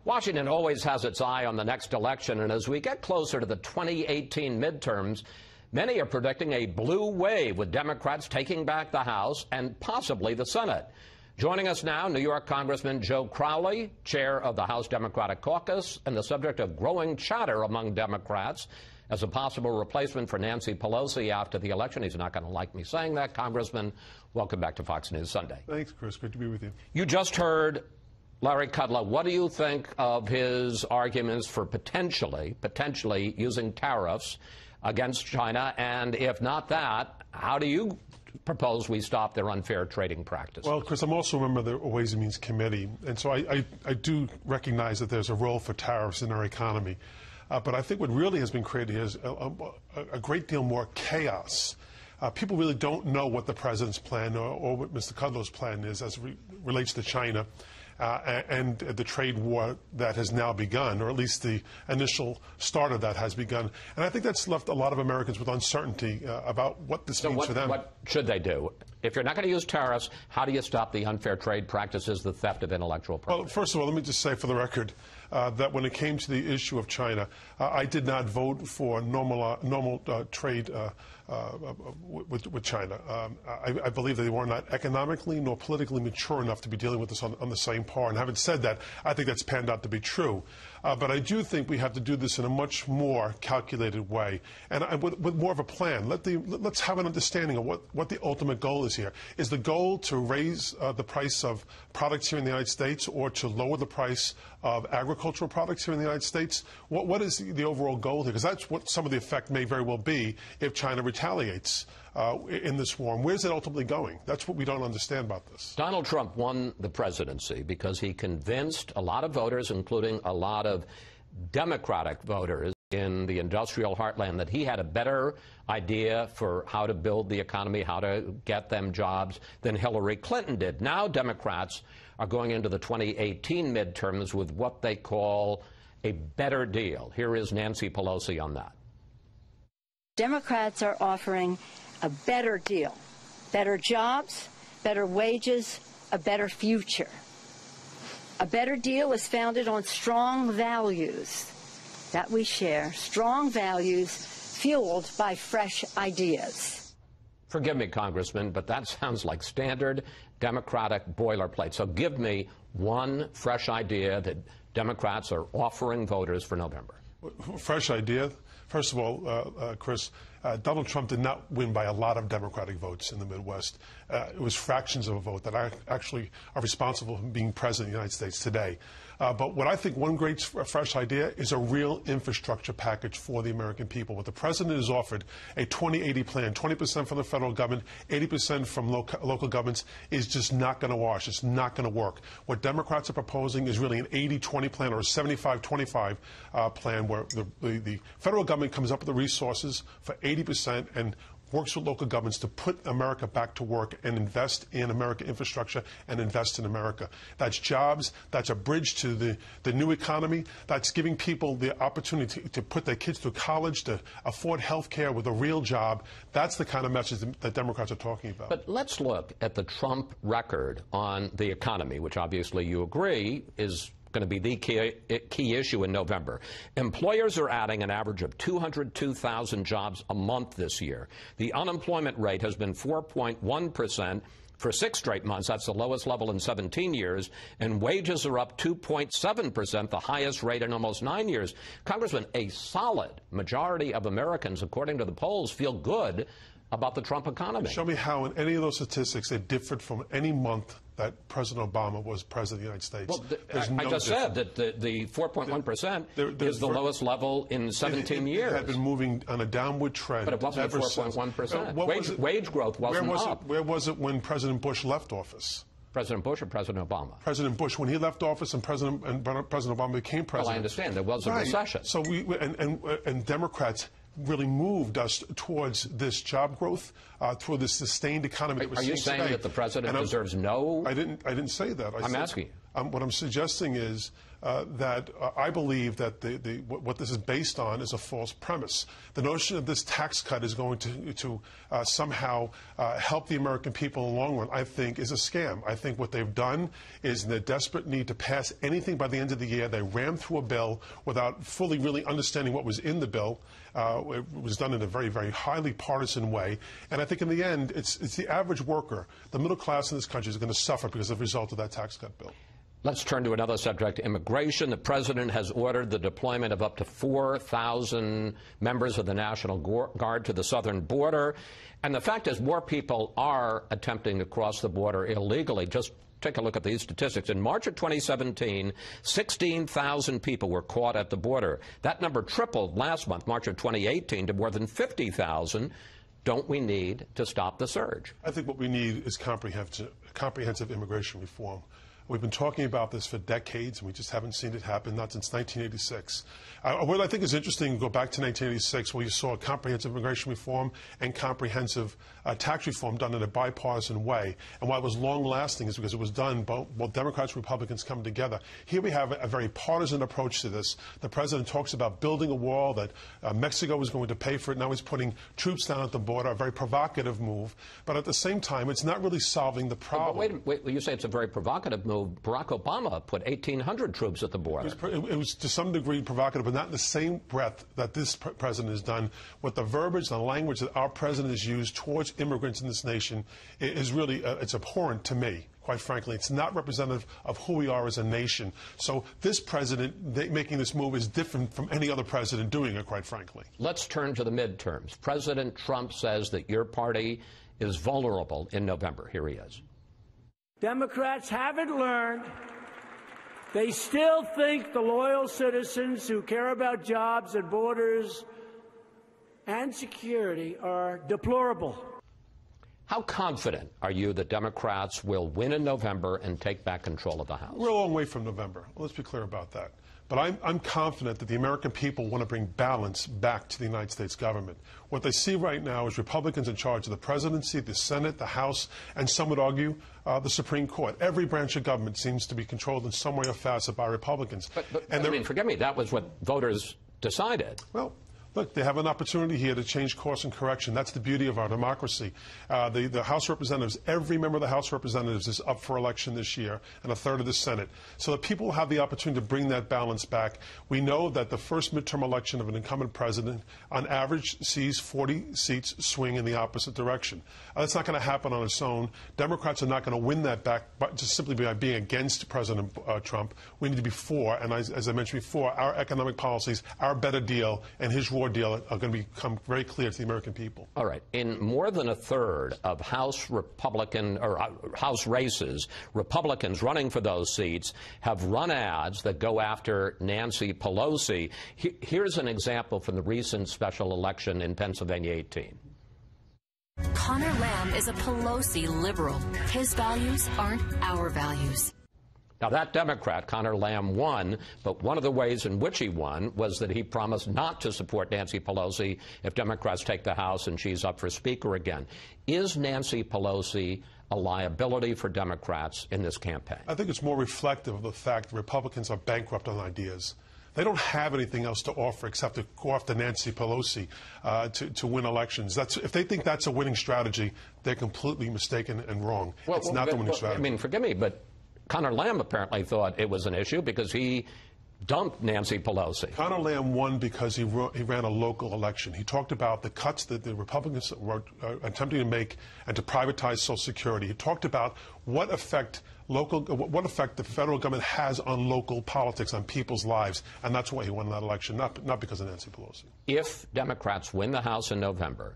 Washington always has its eye on the next election, and as we get closer to the 2018 midterms, many are predicting a blue wave with Democrats taking back the House and possibly the Senate. Joining us now, New York Congressman Joe Crowley, chair of the House Democratic Caucus, and the subject of growing chatter among Democrats as a possible replacement for Nancy Pelosi after the election. He's not going to like me saying that. Congressman, welcome back to Fox News Sunday. Thanks, Chris. Good to be with you. You just heard Larry Kudlow. What do you think of his arguments for potentially using tariffs against China? And if not that, how do you propose we stop their unfair trading practices? Well, Chris, I'm also a member of the Ways and Means Committee, and so I do recognize that there's a role for tariffs in our economy. But I think what really has been created here is a great deal more chaos. People really don't know what the president's plan or what Mr. Kudlow's plan is as it relates to China and the trade war that has now begun, or at least the initial start of that has begun. And I think that's left a lot of Americans with uncertainty about what this means for them. What should they do? If you're not going to use tariffs, how do you stop the unfair trade practices, the theft of intellectual property? Well, first of all, let me just say for the record that when it came to the issue of China, I did not vote for normal trade with China. I believe that they were not economically nor politically mature enough to be dealing with this on the same par. And having said that, I think that's panned out to be true. But I do think we have to do this in a much more calculated way and with more of a plan. Let's have an understanding of what the ultimate goal is here. Is the goal to raise the price of products here in the United States or to lower the price of agricultural products here in the United States? What is the overall goal here? Because that's what some of the effect may very well be if China retaliates in this war. And where's it ultimately going? That's what we don't understand about this. Donald Trump won the presidency because he convinced a lot of voters, including a lot of Democratic voters in the industrial heartland, that he had a better idea for how to build the economy, how to get them jobs than Hillary Clinton did. Now Democrats are going into the 2018 midterms with what they call a better deal. Here is Nancy Pelosi on that. Democrats are offering a better deal, better jobs, better wages, a better future. A better deal is founded on strong values that we share, strong values fueled by fresh ideas. Forgive me, Congressman, but that sounds like standard Democratic boilerplate. So give me one fresh idea that Democrats are offering voters for November. Fresh idea? First of all, Chris, Donald Trump did not win by a lot of Democratic votes in the Midwest. It was fractions of a vote that actually are responsible for being president of the United States today. But what I think one great fresh idea is a real infrastructure package for the American people. What the president has offered, a 20-80 plan, 20% from the federal government, 80% from local governments, is just not going to wash. It's not going to work. What Democrats are proposing is really an 80-20 plan or a 75-25 plan where the federal government comes up with the resources for 80% and works with local governments to put America back to work and invest in American infrastructure and invest in America. That's jobs. That's a bridge to the new economy. That's giving people the opportunity to put their kids through college, to afford health care with a real job. That's the kind of message that Democrats are talking about. But let's look at the Trump record on the economy, which obviously you agree is going to be the key issue in November. Employers are adding an average of 202,000 jobs a month this year. The unemployment rate has been 4.1% for 6 straight months. That's the lowest level in 17 years. And wages are up 2.7%, the highest rate in almost 9 years. Congressman, a solid majority of Americans, according to the polls, feel good about the Trump economy. Show me how in any of those statistics they differed from any month that President Obama was president of the United States. Well, I just said that the 4.1% is the lowest level in 17 years. It had been moving on a downward trend. But it wasn't 4.1%. Wage growth wasn't up. Where was it when President Bush left office? President Bush or President Obama? President Bush. When he left office and President Obama became president. Well, I understand. There was a recession. So and Democrats really moved us towards this job growth, toward this sustained economy that we're seeing today. Are you saying that the president deserves no? I didn't say that. I'm asking you. What I'm suggesting is that I believe that what this is based on is a false premise. The notion of this tax cut is going to somehow help the American people in the long run, I think, is a scam. I think what they've done is, in their desperate need to pass anything by the end of the year, they rammed through a bill without fully really understanding what was in the bill. It was done in a very, very highly partisan way. And I think in the end, it's the average worker, the middle class in this country, is going to suffer because of the result of that tax cut bill. Let's turn to another subject, immigration. The president has ordered the deployment of up to 4,000 members of the National Guard to the southern border. And the fact is, more people are attempting to cross the border illegally. Just take a look at these statistics. In March of 2017, 16,000 people were caught at the border. That number tripled last month, March of 2018, to more than 50,000. Don't we need to stop the surge? I think what we need is comprehensive immigration reform. We've been talking about this for decades, and we just haven't seen it happen, not since 1986. What I think is interesting, go back to 1986, where you saw comprehensive immigration reform and comprehensive tax reform done in a bipartisan way. And why it was long-lasting is because it was done both Democrats and Republicans coming together. Here we have a very partisan approach to this. The president talks about building a wall, that Mexico was going to pay for it. Now he's putting troops down at the border, a very provocative move. But at the same time, it's not really solving the problem. But wait, you say it's a very provocative move. Barack Obama put 1,800 troops at the border. It was to some degree provocative, but not in the same breath that this president has done. With the verbiage and the language that our president has used towards immigrants in this nation is really, it's abhorrent to me. Quite frankly, it's not representative of who we are as a nation. So this president making this move is different from any other president doing it, quite frankly. Let's turn to the midterms. President Trump says that your party is vulnerable in November. Here he is. Democrats haven't learned. They still think the loyal citizens who care about jobs and borders and security are deplorable. How confident are you that Democrats will win in November and take back control of the House? We're a long way from November. Let's be clear about that. But I'm confident that the American people want to bring balance back to the United States government. What they see right now is Republicans in charge of the presidency, the Senate, the House, and some would argue the Supreme Court. Every branch of government seems to be controlled in some way or facet by Republicans. But I mean, forgive me, that was what voters decided. Well, look, they have an opportunity here to change course and correction. That's the beauty of our democracy. The House Representatives, every member of the House Representatives is up for election this year, and a third of the Senate. So that people have the opportunity to bring that balance back. We know that the first midterm election of an incumbent president, on average, sees 40 seats swing in the opposite direction. That's not going to happen on its own. Democrats are not going to win that back just simply by being against President Trump. We need to be for, and as I mentioned before, our economic policies, our better deal, and his raw deal are going to become very clear to the American people. All right. In more than a third of House Republican or House races, Republicans running for those seats have run ads that go after Nancy Pelosi. Here's an example from the recent special election in Pennsylvania 18. Connor Lamb is a Pelosi liberal. His values aren't our values. Now, that Democrat, Connor Lamb, won, but one of the ways in which he won was that he promised not to support Nancy Pelosi if Democrats take the House and she's up for Speaker again. Is Nancy Pelosi a liability for Democrats in this campaign? I think it's more reflective of the fact that Republicans are bankrupt on ideas. They don't have anything else to offer except to go after Nancy Pelosi to win elections. If they think that's a winning strategy, they're completely mistaken and wrong. It's not the winning strategy. I mean, forgive me, but Connor Lamb apparently thought it was an issue because he dumped Nancy Pelosi. Connor Lamb won because he ran a local election. He talked about the cuts that the Republicans were attempting to make and to privatize Social Security. He talked about what effect the federal government has on local politics, on people's lives, and that's why he won that election, not because of Nancy Pelosi. If Democrats win the House in November,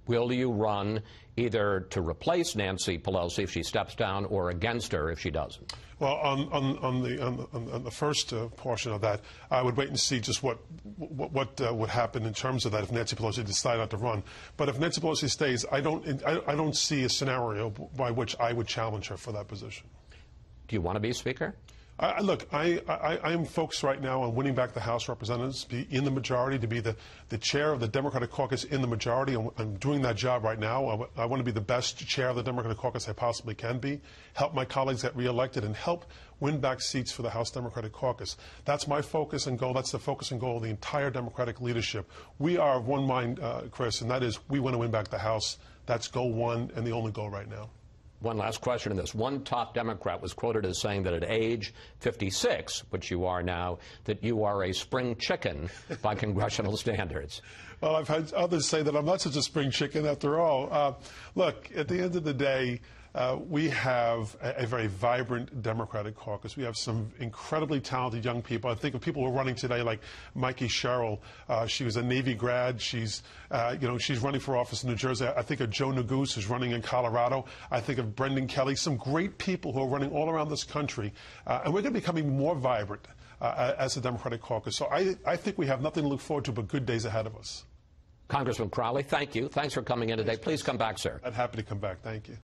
will you run either to replace Nancy Pelosi if she steps down or against her if she doesn't? Well, on the first portion of that, I would wait and see just what would happen in terms of that if Nancy Pelosi decided not to run. But if Nancy Pelosi stays, I don't see a scenario by which I would challenge her for that position. Do you want to be Speaker? Look, I'm focused right now on winning back the House of Representatives, be in the majority, to be the chair of the Democratic caucus in the majority. I'm doing that job right now. I want to be the best chair of the Democratic caucus I possibly can be, help my colleagues get reelected, and help win back seats for the House Democratic caucus. That's my focus and goal. That's the focus and goal of the entire Democratic leadership. We are of one mind, Chris, and that is we want to win back the House. That's goal one and the only goal right now. One last question in this. One top Democrat was quoted as saying that at age 56, which you are now, that you are a spring chicken by congressional standards. Well, I've had others say that I'm not such a spring chicken after all. Look, at the end of the day, we have a very vibrant Democratic caucus. We have some incredibly talented young people. I think of people who are running today like Mikey Sherrill. She was a Navy grad. She's running for office in New Jersey. I think of Joe Neguse, who's running in Colorado. I think of Brendan Kelly. Some great people who are running all around this country. And we're going to be becoming more vibrant as a Democratic caucus. So I think we have nothing to look forward to but good days ahead of us. Congressman Crowley, thank you. Thanks for coming in today. Please come back, sir. I'm happy to come back. Thank you.